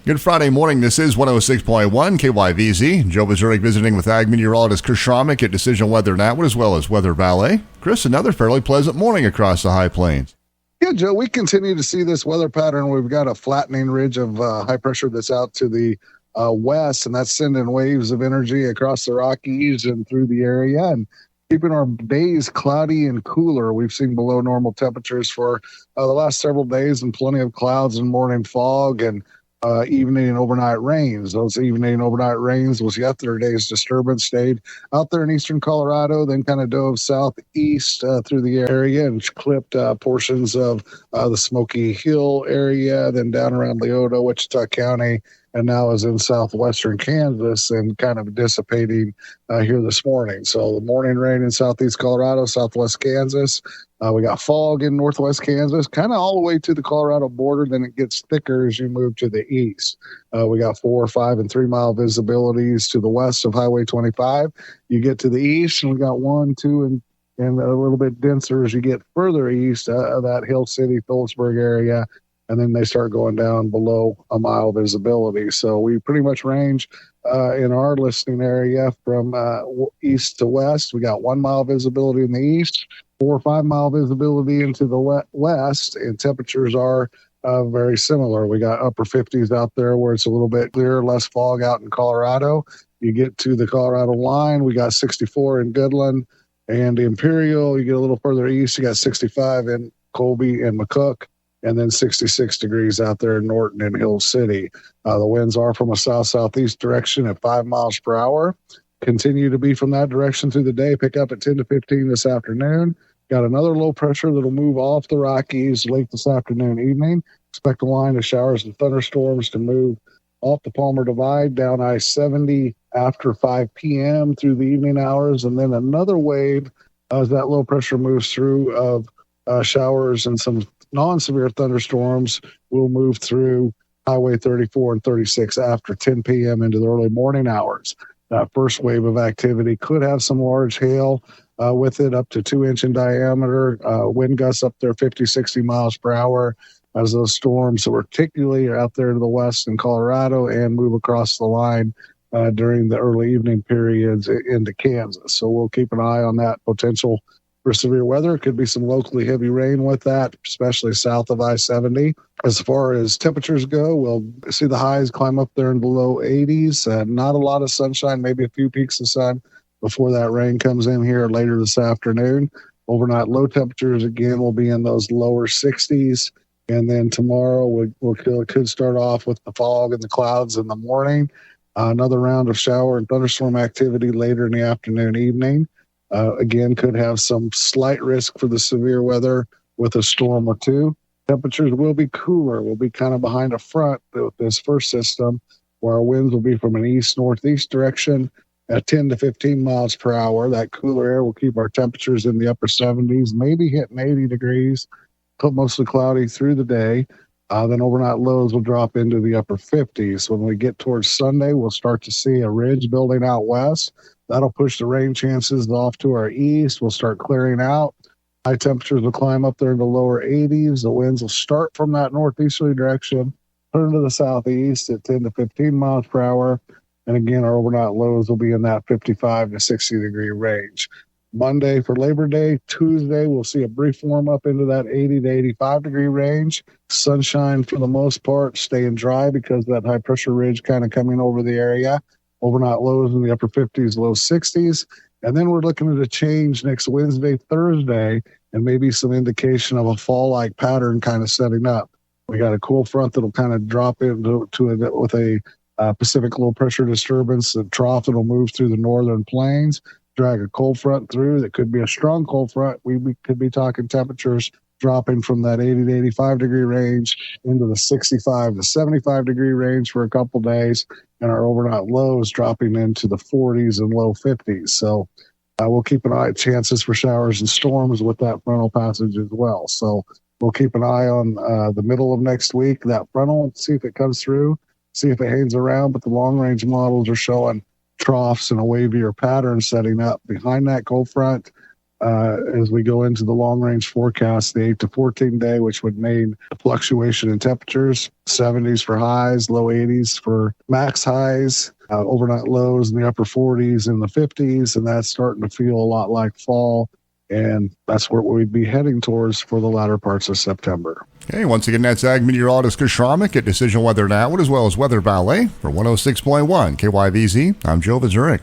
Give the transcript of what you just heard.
Good Friday morning. This is 106.1 KYVZ. Joe Vazurek visiting with ag meteorologist Chris Schrammick at Decision Weather Now, as well as WeatherValet. Chris, another fairly pleasant morning across the high plains. Yeah, Joe, we continue to see this weather pattern. We've got a flattening ridge of high pressure that's out to the west, and that's sending waves of energy across the Rockies and through the area and keeping our days cloudy and cooler. We've seen below normal temperatures for the last several days and plenty of clouds and morning fog and evening and overnight rains. Those evening and overnight rains was yesterday's disturbance, stayed out there in eastern Colorado, then kind of dove southeast through the area and clipped portions of the Smoky Hill area, then down around Leota, Wichita County, and now is in southwestern Kansas and kind of dissipating here this morning. So the morning rain in southeast Colorado, southwest Kansas. We got fog in northwest Kansas, kind of all the way to the Colorado border. Then it gets thicker as you move to the east. We got 4, 5, and 3 mile visibilities to the west of Highway 25. You get to the east, and we got 1, 2, and a little bit denser as you get further east of that Hill City, Phillipsburg area. And then they start going down below a mile visibility. So we pretty much range in our listening area from east to west. We got 1 mile visibility in the east, 4 or 5 mile visibility into the west, and temperatures are very similar. We got upper 50s out there where it's a little bit clearer, less fog out in Colorado. You get to the Colorado line, we got 64 in Goodland and Imperial. You get a little further east, you got 65 in Colby and McCook, and then 66 degrees out there in Norton and Hill City. The winds are from a south-southeast direction at 5 miles per hour. Continue to be from that direction through the day, pick up at 10 to 15 this afternoon. Got another low pressure that'll move off the Rockies late this afternoon, evening. Expect a line of showers and thunderstorms to move off the Palmer Divide down I-70 after 5 p.m. through the evening hours, and then another wave as that low pressure moves through of showers and some non-severe thunderstorms will move through Highway 34 and 36 after 10 p.m. into the early morning hours. That first wave of activity could have some large hail with it, up to 2-inch in diameter, wind gusts up there 50, 60 miles per hour as those storms, particularly out there to the west in Colorado, and move across the line during the early evening periods into Kansas. So we'll keep an eye on that potential for severe weather. It could be some locally heavy rain with that, especially south of I-70. As far as temperatures go, we'll see the highs climb up there in below 80s. Not a lot of sunshine, maybe a few peaks of sun before that rain comes in here later this afternoon. Overnight low temperatures, again, will be in those lower 60s. And then tomorrow, we could start off with the fog and the clouds in the morning. Another round of shower and thunderstorm activity later in the afternoon, evening. Again, could have some slight risk for the severe weather with a storm or two. Temperatures will be cooler. We'll be kind of behind a front with this first system, where our winds will be from an east-northeast direction at 10 to 15 miles per hour. That cooler air will keep our temperatures in the upper 70s, maybe hitting 80 degrees, mostly cloudy through the day. Then overnight lows will drop into the upper 50s. When we get towards Sunday, we'll start to see a ridge building out west. That'll push the rain chances off to our east. We'll start clearing out. High temperatures will climb up there in the lower 80s. The winds will start from that northeasterly direction, turn to the southeast at 10 to 15 miles per hour. And again, our overnight lows will be in that 55 to 60 degree range. Monday for Labor Day. Tuesday, we'll see a brief warm up into that 80 to 85 degree range. Sunshine for the most part, staying dry because of that high pressure ridge kind of coming over the area. Overnight lows in the upper 50s, low 60s. And then we're looking at a change next Wednesday, Thursday, and maybe some indication of a fall-like pattern kind of setting up. We got a cool front that'll kind of drop into with a Pacific low pressure disturbance. The trough that'll move through the northern plains, drag a cold front through. That could be a strong cold front. We could be talking temperatures dropping from that 80 to 85 degree range into the 65 to 75 degree range for a couple days, and our overnight lows dropping into the 40s and low 50s. So we'll keep an eye at chances for showers and storms with that frontal passage as well. So we'll keep an eye on the middle of next week, that frontal, see if it comes through, see if it hangs around. But the long-range models are showing troughs and a wavier pattern setting up behind that cold front. as we go into the long range forecast, the 8 to 14 day, which would mean a fluctuation in temperatures, 70s for highs, low 80s for max highs, overnight lows in the upper 40s and the 50s. And that's starting to feel a lot like fall. And that's where we'd be heading towards for the latter parts of September. Okay, once again, that's Ag Meteorologist Chris Schromick at Decision Weather Now, as well as Weather Valet for 106.1 KYVZ. I'm Joe Vazurek.